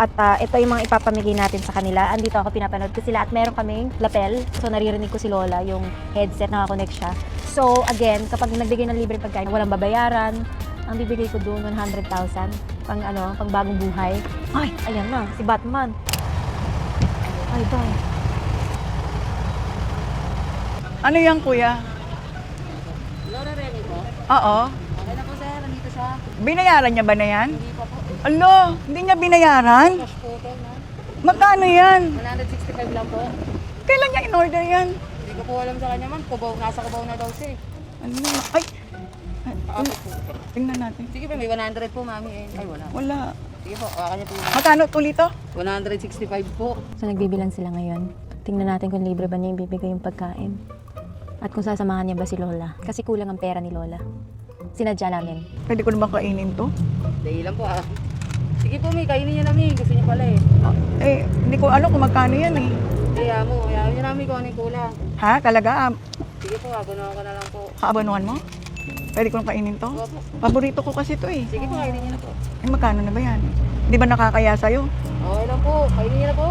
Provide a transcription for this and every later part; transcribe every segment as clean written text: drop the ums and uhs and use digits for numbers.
at ito yung mga ipapamigay natin sa kanila. Andito ako, pinapanood ko sila at meron kaming lapel. So naririnig ko si Lola, yung headset, nakakonect siya. So again, kapag nagbigay ng libre pagkain, walang babayaran. Ang bibigay ko doon, 100,000 pang pang bagong buhay. Ay, ayan na, si Batman. Ay, bye. Ano yan, kuya? Lola Rene po. Oo. Okay na po sir, nandito siya. Binayaran niya ba na yan? Hindi pa po. Alo, hindi niya binayaran? Cash po ito na. Magkano yan? 165 lang po. Kailan niya in-order yan? Hindi ko po alam sa kanya man. Kubaw, nasa Kubaw na daw siya eh. Ano? Ay, Paakit po. tingnan natin. Sige po, may 100 po mami eh. Ay wala. Wala. Sige po, akin niya po yun. Magkano tulito? 165 po. So nagbibilan sila ngayon. Tingnan natin kung libre ba niya yung bibigay yung pagkain. At kung sasamahan niya ba si Lola. Kasi kulang ang pera ni Lola. Sinadya namin. Pwede ko naman kainin to? Dahil lang po ah. Sige po, may kainin niya namin. Gusto niya pala eh. Eh, hindi ko alam kung magkano yan eh. Kaya mo, kaya niya namin kung ano yung kulang. Ha? Talaga? Sige po, agunawan ko na lang po. Kaabanuhan mo? Pwede ko nang kainin to? Opo. Paborito ko kasi to eh. Sige po, kainin niya na po. Eh, magkano na ba yan? Di ba nakakaya sa'yo? Okay lang po, kainin niya na po.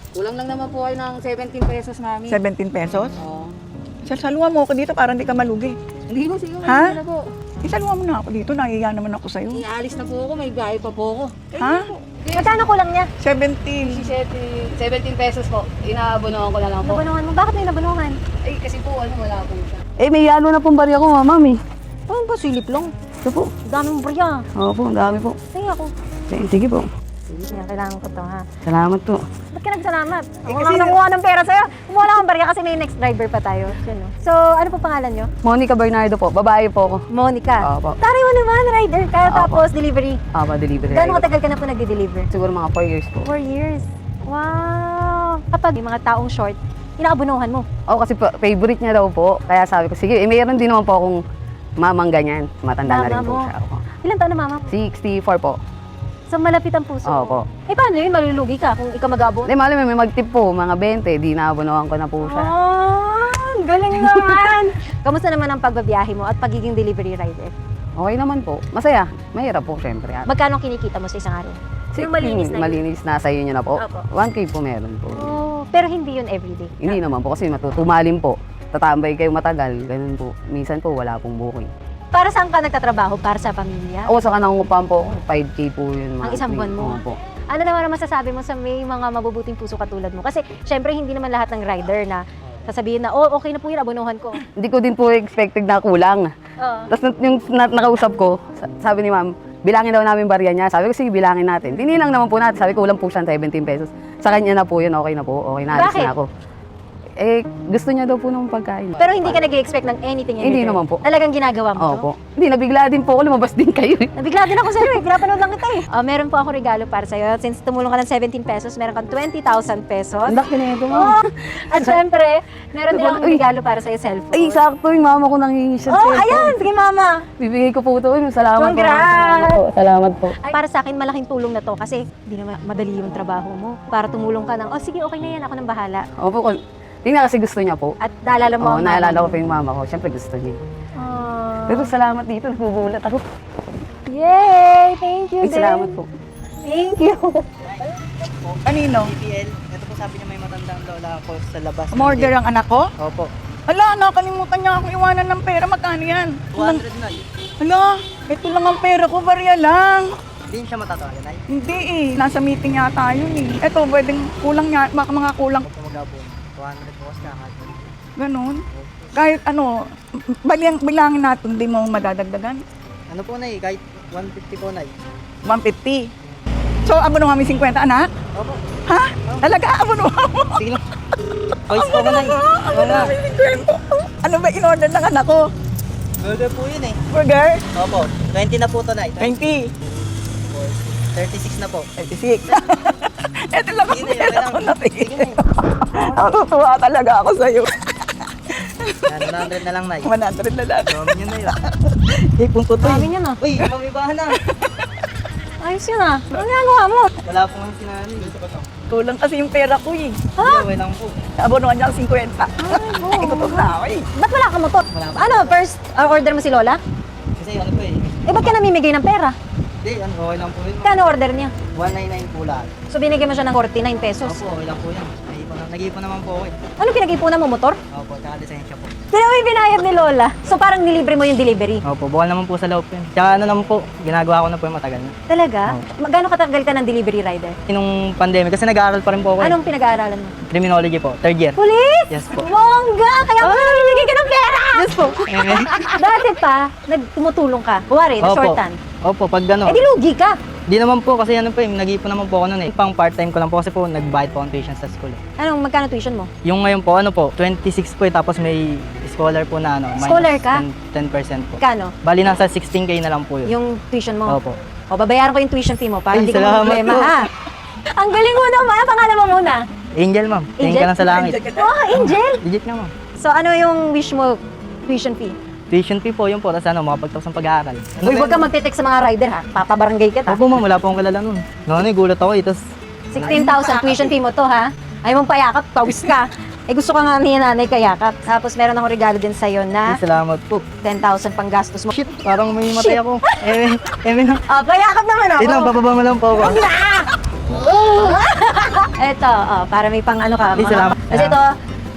Kulang lang naman po kayo ng 17 pesos mami. 17 pesos? Oo. Saluhan mo ako dito para hindi ka malugi. Hindi po, sige, Ha? kainin niya na po. Isaluhan mo na ako dito, nahiya naman ako sa'yo. Inaalis na po ako, may gahe pa po ako. Ha? Magkano kulang niya? 17. 17 pesos po. Inaabonohan ko na lang po. Nabanungan mo? Bakit may nabanungan? Ay, kasi po, wala po siya. Eh, may yalo na pong barya ko, mami. Ano ba? Silip lang. Ito po. Dami mong barya. Opo, ang dami po. Sige ako. Sige po. Sige, kailangan ko to ha. Salamat po. Ba't ka nagsalamat? Ako kasi- nga nakuha ng pera sa'yo. Kumuha lang ang barya kasi may next driver pa tayo. Yun, no? So, ano po pangalan nyo? Monica Bernardo po. Babae po ako. Monica. Opo. Tari mo naman, rider ka. Opo. Tapos delivery. Opo, delivery. Gano'ng rider. katagal ka na po nagde-deliver? Siguro mga 4 years po. 4 years. Wow! Kapag may mga taong short, inaabunuhan mo. Oo, kasi po, favorite niya daw po. Kaya sabi ko, sige, mayroon din naman po akong mamang ganyan. Matanda na rin Mama po mo. siya. Opo. Ilan taon na mama? 64 po. So, malapit ang puso. Opo. Eh, paano yun? Malulugi ka kung ikaw mag-aabon? Hindi, malam may mag-tip po. Mga 20, di naabunuhan ko na po siya. Ah, galing naman! Kamusta naman ang pagbabiyahe mo at pagiging delivery rider? Okay naman po. Masaya. Mahirap po, syempre. Magkano kinikita mo sa isang araw? Yung malinis na yun? Malinis na sa inyo na po. Opo. 1K po meron po. Oh, pero hindi yun everyday. Hindi naman po kasi matutumalin po. Tatambay kayo matagal, ganun po. Minsan po wala pong booking. Para saan ka nagtatrabaho? Para sa pamilya? Ako sa kanangupahan po, 5K po yun. Ang isang buwan mo? Opo. Ano naman ang masasabi mo sa may mga mabubuting puso katulad mo? Kasi syempre hindi naman lahat ng rider na sasabihin na, oh, okay na po yun, abunuhan ko. Hindi ko din po expected na kulang. Oo. Tapos yung nakausap ko, sabi ni ma'am, bilangin daw namin barya niya. Sabi ko, sige, bilangin natin. Tinilang naman po natin. Sabi ko, kulang po siya 17 pesos. Sa kanya na po yun, okay na po. Okay na, alis Bakit? na ako. Eh, gusto niya daw po ng pagkain. Pero hindi ka nag-expect ng anything in Hindi return? naman po. Talagang ginagawa mo to? Opo. Hindi, nabigla din po ako. Lumabas din kayo eh. Nabigla din ako sa'yo eh. Pinapanood lang kita eh. Meron po ako regalo para sa'yo. Since tumulong ka ng 17 pesos, meron kang 20,000 pesos. Ang laki na ito, ma'am. At syempre, meron din akong regalo para sa'yo, cellphone. Ay, sakto yung mama ko nangingi siya. Oh, ayan! Sige, mama! Bibigay ko po ito. Salamat Congrats! po. Salamat po. Ay, para sa akin, malaking tulong na to kasi hindi naman madali yung trabaho mo. Para tumulong ka ng, oh sige, okay na yan, ako nang bahala. Opo, tingnan kasi gusto niya po. At naalala mo Oo, ang mama naalala ko mo. pa yung mama ko. Siyempre gusto niya. Oh. Pero salamat dito. Nagugulat ako. Yay! Thank you, Ay, salamat din. po. Thank you. Kanino? PL, ito po sabi niya may matandang lola ako sa labas. Umorder ang anak ko? Opo. Hala, nakalimutan niya akong iwanan ng pera. Magkano yan? 200 na. Hala, ito lang ang pera ko, barya lang. Hindi siya matatawagan ay. Hindi eh, nasa meeting yata yun eh. Ito, pwedeng kulang niya, mga kulang. Huwag po mag-abon. 200 po kasi kahit. Ganun. Kahit ano, bilangin natin, hindi mo madadagdagan. Ano po na kahit 150 po na 150. So, abono kami 50, anak? Opo. Ha? Talaga, abono mo? Sige lang. Voice po ko na Abono kami 50. Ano ba in-order ng anak ko? Burger po yun eh. Burger? Opo. 20 na po to na 20. 36 na po. 36. Ito lang ang Sige na, pera okay ko lang. na Sige na. Natutuwa talaga ako sa'yo. Yan, 100 na lang na 100 na lang. Gawin nyo na yun. Ipon ko to. Sabi niya na. Uy, mamibahan na. Ayos yun ah. Ano ginagawa mo? Wala po nga sinanay. Kulang kasi yung pera ko eh. Okay lang po. Abonohan niya ang 50. Ikutok na ako eh. Ba't wala ka motor? Wala pa. Ano, first order mo si Lola? Kasi ano po eh. Eh, ba't ka namimigay ng pera? Hindi Hindi, okay lang po yun. Kano order niya? 199 po lahat. So binigyan mo siya ng 49 pesos. Opo, okay lang po yan. Nag-iipon naman po ako eh. Ano pinag-ipunan mo, motor? Opo, tsaka lisensya po. Sino mo yung binayad ni Lola? So parang nilibre mo yung delivery? Opo, bukal naman po sa loob yun. Tsaka ano naman po, ginagawa ko na po yung matagal na. Talaga? Oo. Gano'ng katagal ka ng delivery rider? Nung pandemic, kasi nag-aaral pa rin po ako eh. Anong pinag-aaralan mo? Criminology po, 3rd year. Police? Yes po. Bongga! Kaya pala nabibigyan ka ng pera! Yes po. Dati pa, tumutulong ka. Kuwari, na short tan. Opo, pag gano'n. Eh di lugi ka. Di naman po kasi ano po eh, nag-iipon naman po ako noon eh. Pang part-time ko lang po kasi po nag-bayad po ang tuition sa school eh. Anong magkano tuition mo? Yung ngayon po, ano po, 26 po eh, tapos may scholar po na ano, Scholar ka? 10% po. Kano? Bali nasa 16K na lang po yun. Yung tuition mo? Opo. O, babayaran ko yung tuition fee mo para Ay, hindi ka salamat problema, po. ha? Ang galing mo naman. Ang pangalan mo muna? Angel ma'am, tingin Angel? ka lang sa langit. Oh, Angel! Legit nga ma'am. So, ano yung wish mo tuition fee? Tuition fee po, yun po, tapos ano, makapagtapos ng pag-aaral. Uy, huwag ka magte-text sa mga rider, ha? Papabarangay kita. Opo ma'am, wala po akong kalala nun. Noon gulat ako eh, tapos 16,000 tuition fee mo to, ha? Ayaw mong payakap, pawis ka. Eh, gusto ka nga ni nanay kayakap. Tapos, meron akong regalo din sa'yo na salamat po. 10,000 pang gastos mo. Shit, parang may matay Shit. ako. Na. Oh, payakap naman ako. Yun lang, bababa mo lang po ako. Eto, para may pang ano ka. Ay, salamat. Kasi ito,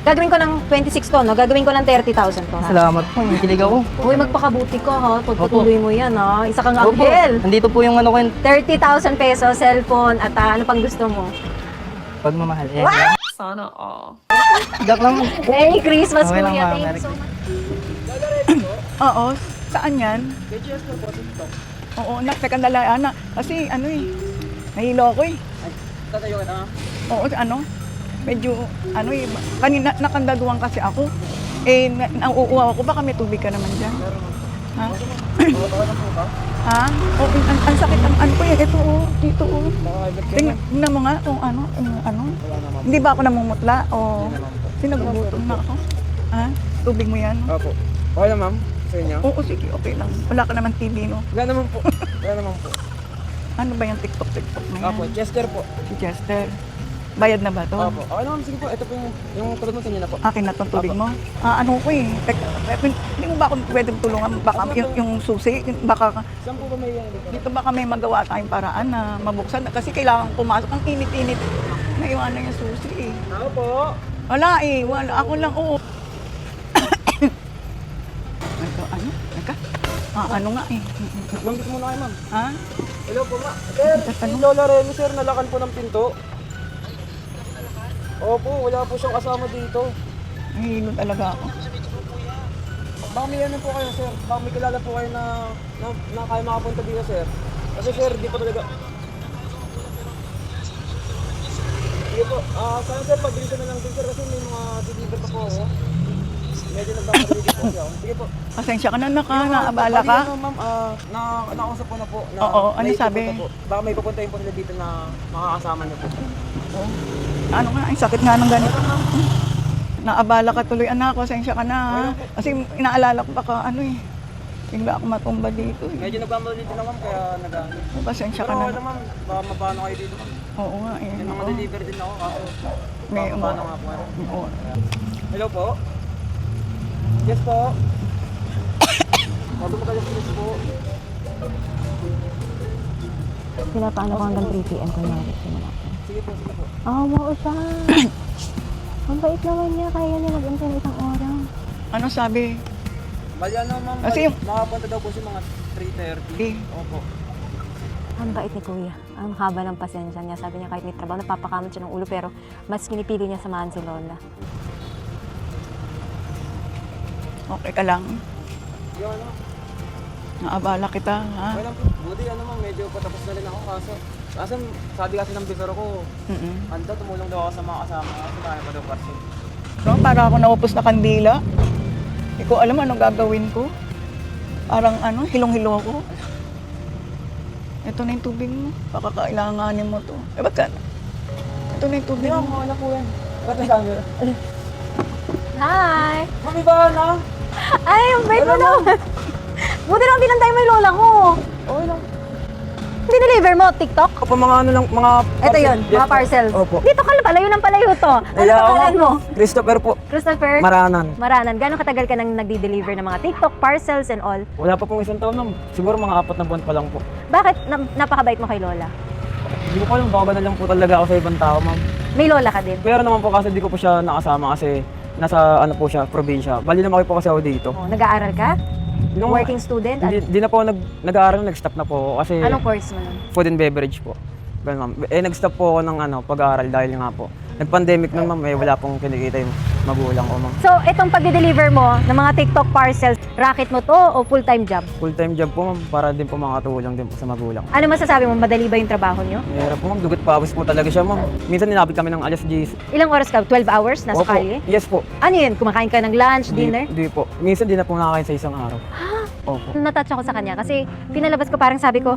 gagawin ko ng 26 to, no? Gagawin ko ng 30,000 to, ha? Salamat po, may kilig ako. Uy, magpakabuti ka, ha? Pagpatuloy mo yan, ha? Isa kang Opo, anghel. nandito po yung ano ko yun, 30,000 pesos, cellphone, at ano pang gusto mo? pagmamahal. Eh, Sana all. Joke lang. Merry Christmas, Okay lang, kuya. ma'am. Thank you Merry so much. Oo, saan yan? Oo, teka dala, ana. Kasi ano eh, nahilo ako eh. Tatayo ka na. Oo, ano, medyo, ano eh, kanina nakandaduan kasi ako. Eh, nauuwa ako, baka may tubig ka naman dyan. Ha? Ha? Oo, ang sakit ang ano ko eh, ito oh, dito oh. Tingnan mo nga kung ano, Hindi ba ako namumutla o sinagugutom na ako? Ha? Tubig mo yan? Opo. Okay na ma'am? Sa inyo? Oo, sige, okay lang. Wala ka naman TV, no? Wala naman po. Wala naman po. Ano ba yung TikTok na yan? Opo, Chester po. Si Chester. Bayad na ba to? Opo. Okay naman, sige po. Ito po yung tulog mo sa inyo na po. Akin na tong tubig mo? Ano ko eh. Hindi mo ba ako pwedeng tulungan? Baka yung susi, baka Saan po ba may dito? dito baka may magawa tayong paraan na mabuksan. Kasi kailangan pumasok. Ang init-init. Naiwanan yung susi eh. Ako po. Wala eh. Wala. Ako lang, oo. Ito, ano? Teka. Ano nga eh. Bangkit muna kayo ma'am. Ha? Hello po ma. Sir, si Lola Remy sir, nalakan po ng pinto. Opo, wala po siyang kasama dito. Nahihilo talaga ako. Baka may ano po kayo sir. Baka may kilala po kayo na kaya makapunta dito sir. Kasi sir, di po talaga. Sige po, sana sir, pag-dito na lang din sir kasi may mga deliver pa po ako. Medyo nagpapadali po siya. Sige po. Pasensya ka na, naabala ka. Ano, ma'am, nakausap ko na po. Na Oo, ano may sabi? pupunta po. Baka may pupuntahin po nila dito na makakasama niyo po. Ano nga, ang sakit nga ng ganito. Naabala ka tuloy, anak, pasensya ka na. Ha? Kasi inaalala ko baka ano eh. Bigla ako matumba dito eh. Medyo nagmamadali din na ma'am, kaya nag-ano. Pasensya ka Pero na. okay ma'am, baka mapano kayo dito ma'am. Oo nga eh. May mga Oo. deliver din ako, kaso May baka mapano nga po. ano. Oo. Hello po? Yes po? Sabi mo kayo please po. Pinapaano ko hanggang 3 p.m. kunyari. Sige po, sige po. Oo siya. Ang bait naman niya. Kaya niya mag-antay ng isang oras. Ano sabi? Bali ano ma'am, Kasi yung- makapunta daw po siya mga 3:30. Eh. Opo. Ang bait ni Kuya. Ang haba ng pasensya niya. Sabi niya kahit may trabaho, napapakamot siya ng ulo. Pero mas pinipili niya samahan si Lola. Okay ka lang? Yung ano, Naabala kita, ha? okay lang po. Buti ano ma'am, medyo patapos na rin ako kaso sabi kasi ng bisor ko, ando tumulong daw ako sa mga kasama kasi kaya pa daw parcel. No, para ako naupos na kandila. Hindi ko alam ano gagawin ko. Parang ano, hilong-hilo ako. Ito na yung tubig mo. Baka kailanganin mo to. Eh, ba't ka? Ito na yung tubig Hindi mo. ako na po yan. Ba't na sabi? Hi! Mami ba na? Ay, ang bait mo naman. Buti lang pinantay mo yung Lola ko. Okay lang. Dineliver mo, TikTok? Opo, mga ano lang, mga... Ito yun, Yes mga po. parcels. Opo. Dito ka lang, palayo ng palayo to. Ano Kaya ako, pangalan mo? Christopher po. Christopher? Maranan. Maranan. Gano'ng katagal ka nang nagdi-deliver ng mga TikTok, parcels and all? Wala pa pong isang taon, ma'am. Siguro mga 4 na buwan pa lang po. Bakit napakabait mo kay Lola? Hindi ko pa alam, baka na lang po talaga ako sa ibang tao, ma'am. May Lola ka din? Pero naman po kasi di ko po siya nakasama kasi nasa ano po siya, probinsya. Bali naman po kasi ako dito. Oh, nag-aaral ka? Nung- Working student? Hindi na po nag-aaral, nag-stop na po ako kasi Anong course mo nun? food and beverage po. Ganun, ma'am. Nag-stop po ako ng pag-aaral dahil nga po. Nag-pandemic nun, ma'am, wala pong kinikita yung magulang ko, ma'am. So, itong pag-deliver mo ng mga TikTok parcels, racket mo to o full-time job? Full-time job po, ma'am, para din po makatulong din po sa magulang. Ano masasabi mo? Madali ba yung trabaho nyo? Mahirap po, ma'am. Dugot pawis po talaga siya, ma'am. Minsan nilapit kami ng alas 10. Ilang oras ka? 12 hours? Nasa Opo. kalye? Yes po. Ano yun? Kumakain ka ng lunch, dinner? Hindi po. Minsan di na po nakakain sa isang araw. Opo. Natouch ako sa kanya kasi pinalabas ko parang sabi ko,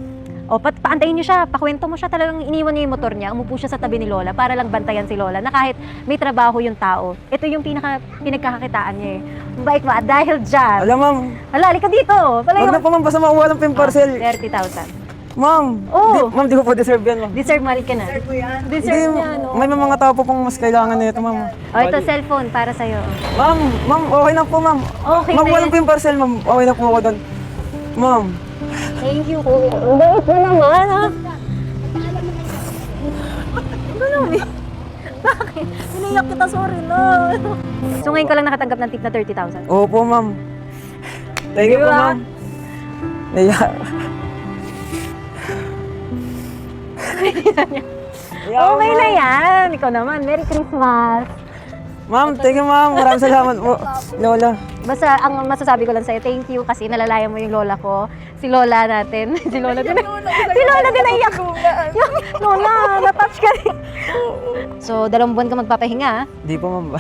paantayin niyo siya, pakwento mo siya, talagang iniwan niya yung motor niya, umupo siya sa tabi ni Lola para lang bantayan si Lola na kahit may trabaho yung tao, ito yung pinagkakakitaan niya eh. Mabait ba? Dahil dyan. Alam, ma'am. Halali ka dito. Wag na po, ma'am. Basta makuha lang po yung parcel. 30,000. Ma'am. Oo. Ma'am, di ko po deserve yan, ma'am. Deserve mo rin ka na. Deserve niya, no? May mga tao po pong mas kailangan nito, ma'am. Ito, cellphone para sa'yo. Ma'am, okay na po, ma'am. Okay Makuha na lang po yung parcel, ma'am. Okay na po ako doon. Ma'am. Thank you. Ang bait mo naman, ha? Ano naman eh? Bakit? Iniyak kita, sorry na. So ngayon ka lang nakatanggap ng tip na 30,000? Opo, ma'am. Thank you po, ma'am. Naiya. Okay na yan. Ikaw naman. Merry Christmas. Ma'am, thank you, ma'am. Maraming salamat po. Lola. Basta ang masasabi ko lang sa'yo, thank you kasi nalalayan mo yung lola ko. Si Lola natin. Si Lola din. Si Lola din naiyak. Yung Lola, natouch ka rin. So, 2 buwan ka magpapahinga, ha? Di po, ma'am.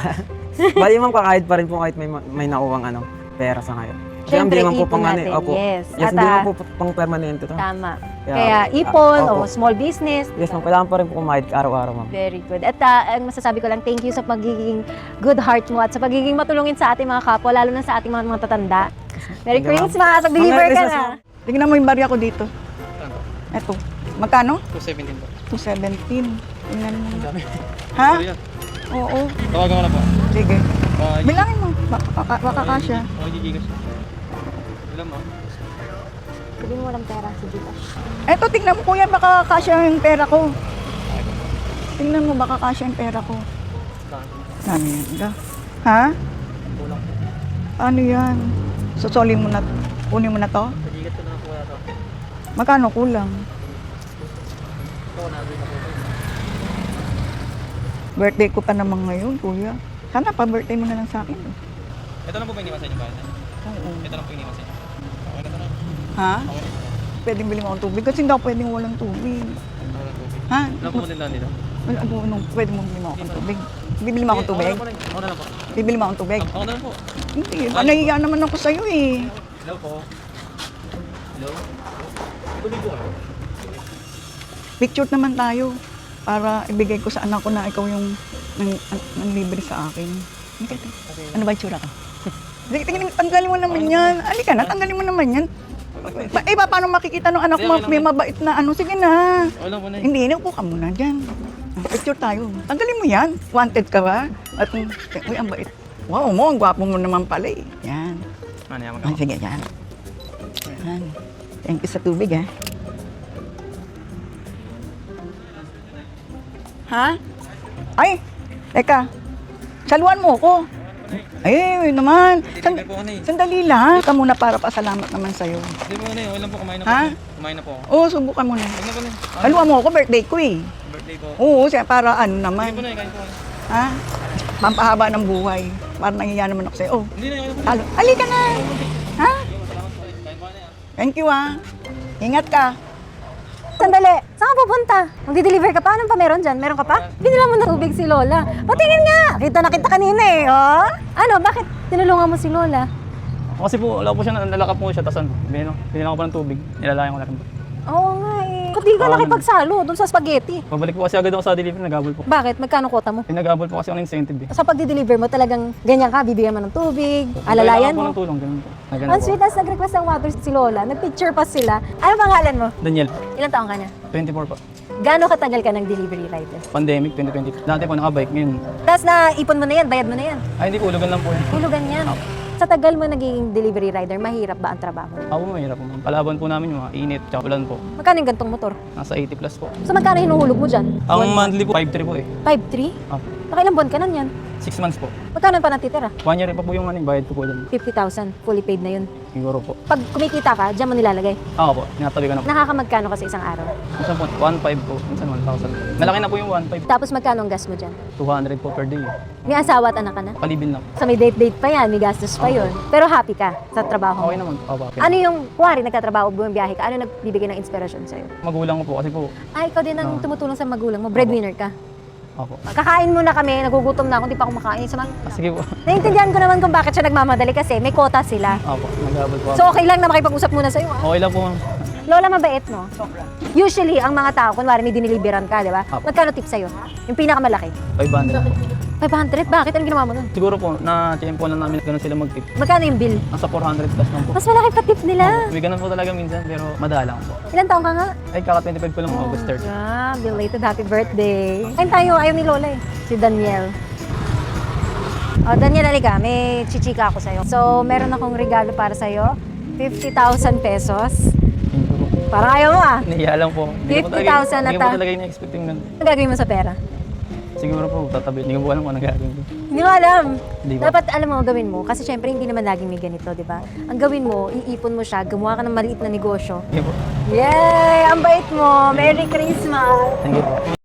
Bali, ma'am, kakahid pa rin po kahit may nakuwang pera sa ngayon. Kasi Siyempre, hindi naman po ipon pang natin. opo. Yes. At, Hindi naman po pang permanente to. Tama. Kaya- Kaya ipon opo. o small business. Yes, ma'am. Kailangan pa rin po kumahid araw-araw, ma'am. Very good. At ang masasabi ko lang, thank you sa pagiging good heart mo at sa pagiging matulungin sa ating mga kapwa, lalo na sa ating mga tatanda. Merry Thank you, ma'am. Christmas! Mag-deliver Merry ka Christmas, na! ma'am. Tingnan mo yung barya ko dito. Eto. Magkano? 217 po. 217. Tingnan mo. Ha? Oo. Tawagan ko na po. Sige. Bilangin mo. Baka kasya. Okay, gigigas. Ilan mo? Sabi mo walang pera si Gcash. Eto, tingnan mo kuya, baka kasya yung pera ko. Tingnan mo, baka kasya yung pera ko. Ano yan? Ha? Ano yan? Susoli mo na, kunin mo na to? Gigigas ko na po kaya to. Magkano kulang? Birthday ko pa naman ngayon, kuya. Sana pa birthday mo na lang sa akin. Ito na po ba iniwan sa inyo ba? Oo. Ito na po iniwan sa inyo. Okay na to na. Ha? Pwedeng bili mo akong tubig kasi hindi ako pwedeng walang tubig. Ha? Ano po din dito? Wala, pwede mo bili mo akong tubig. Bibili mo akong tubig? Ako na lang po. Bibili mo akong tubig? Ako na lang po. Hindi, nahiya naman ako sa'yo eh. Hello po. Hello? Picture naman tayo para ibigay ko sa anak ko na ikaw yung nang libre sa akin. Ano ba yung tsura ko? Sige, tanggalin mo naman yan. Halika na, tanggalin mo naman yan. Paano makikita ng anak mo may mabait na ano? Sige na. Wala po na eh. Hindi, naupo ka muna dyan. Picture tayo. Tanggalin mo yan. Wanted ka ba? At, uy, ang bait. Wow, ang gwapo mo naman pala eh. Yan. Ano yan? Ay, sige, yan. Yan. Thank you sa tubig, ha? Ha? Ay, teka. Saluhan mo ako. Ay, naman. Titignan po ako na eh. Sandali lang. Ka muna para pasalamat naman sa'yo. Hindi po na eh. Wala po. Kumain na po. Ha? ako. Kumain na po ako. Oo, subukan mo na. Huwag na po na eh. Saluhan mo ako, birthday ko eh. Birthday ko. Oo, siya para ano Hindi naman. po na eh. Kain po ako. Ha? Pampahaba ng buhay. Para nangiya naman ako sa'yo. Oh, Hindi na. Kain po. talo. Halika na. Ha? Kain po na eh. Thank you, ha. Ingat ka. Sandali, saan ka pupunta? Magdi-deliver ka pa? Anong pa meron dyan? Meron ka pa? Binila mo na tubig si Lola. Patingin nga! Kita na kita kanina eh, oh? Ano, bakit tinulungan mo si Lola? Kasi po, wala po siya. Nalakap po siya. Tapos ano, binila ko pa ng tubig. Nilalayan ko na rin po. Oo nga eh. Ba't di ka nakipagsalo doon sa spaghetti? Pabalik po kasi agad ako sa delivery, nag-abol po. Bakit? Magkano quota mo? Nag-abol po kasi ako ng incentive eh. Sa pagdi-deliver mo talagang ganyan ka, bibigyan mo ng tubig, alalayan Kailangan po mo. ng tulong, ganun po. Na ganun Ang po. sweet, as nag-request ng water si Lola, nag-picture pa sila. Ano pangalan mo? Daniel, Ilang taong ka na? 24 po. Gaano katagal ka ng delivery rider? Pandemic 2020. Dati po nakabike, ngayon. Tapos naipon mo na yan, bayad mo na yan. Ay, hindi po, ulugan lang po. Hulugan yan. Sa tagal mo naging delivery rider, mahirap ba ang trabaho? Ako mahirap po. Palaban po namin yung mga init, tsaka ulan po. Magkano yung gantong motor? Nasa 80 plus po. So magkano hinuhulog mo dyan? Ang monthly po, 5.3 po eh. 5,300? Opo. Nakailang buwan ka nun yan? 6 months po. Magkano pa natitira? 1 year pa po yung bayad ko po dyan. 50,000, fully paid na yun. Siguro po. Pag kumikita ka, dyan mo nilalagay. Ako po, tinatabi ko na po. Nakakamagkano ka sa isang araw? Minsan po, 1.5 po. Minsan 1,000. Malaki na po yung 1.5. Tapos magkano ang gas mo dyan? 200 po per day. May asawa at anak ka na? Palibin lang. So may date-date pa yan, may gastos pa yun. Pero happy ka sa trabaho mo. Okay naman. Opo. Ano yung, kuwari nagtatrabaho, bumibiyahe ka, ano nagbibigay ng inspirasyon sa'yo? Magulang ko po kasi po. Ay, ikaw din ang tumutulong sa magulang mo, breadwinner ka. Opo. Kakain muna kami, nagugutom na ako, hindi pa ako makain. So, Sige po. naiintindihan ko naman kung bakit siya nagmamadali kasi may quota sila. Opo, nag-abot po ako. So okay lang na makipag-usap muna sa'yo. Okay lang po. Lola, mabait mo. Usually, ang mga tao, kunwari may diniliberan ka, di ba? Apo. Magkano tip sa'yo? Yung pinakamalaki? 500 po. 500? Bakit? Anong ginawa mo nun? Siguro po, na-champo na namin ganun sila mag-tip. Magkano yung bill? Nasa 400 plus lang po. Mas malaki pa tip nila. May ganun po talaga minsan, pero madalang po. Ilan taong ka nga? Ay, kaka 25 ko lang August 3rd. Yeah, belated happy birthday. Kain tayo, ayaw ni Lola eh. Si Daniel. Oh, Daniel, halika. May chichika ako sa'yo. So, meron akong regalo para sa'yo. 50,000 pesos. Thank you po. Parang ayaw mo ah. Nahiya lang po. 50,000 na Hindi ko po talaga in-expect yung ganun. Ano gagawin mo sa pera? Siguro po, tatabi. Hindi ko po alam kung anong gagawin ko. Hindi mo alam. Di ba? Dapat alam mo ang gawin mo. Kasi syempre hindi naman laging may ganito, di ba? Ang gawin mo, iipon mo siya, gumawa ka ng maliit na negosyo. Sige po. Yay! Ang bait mo! Merry Christmas! Thank you po.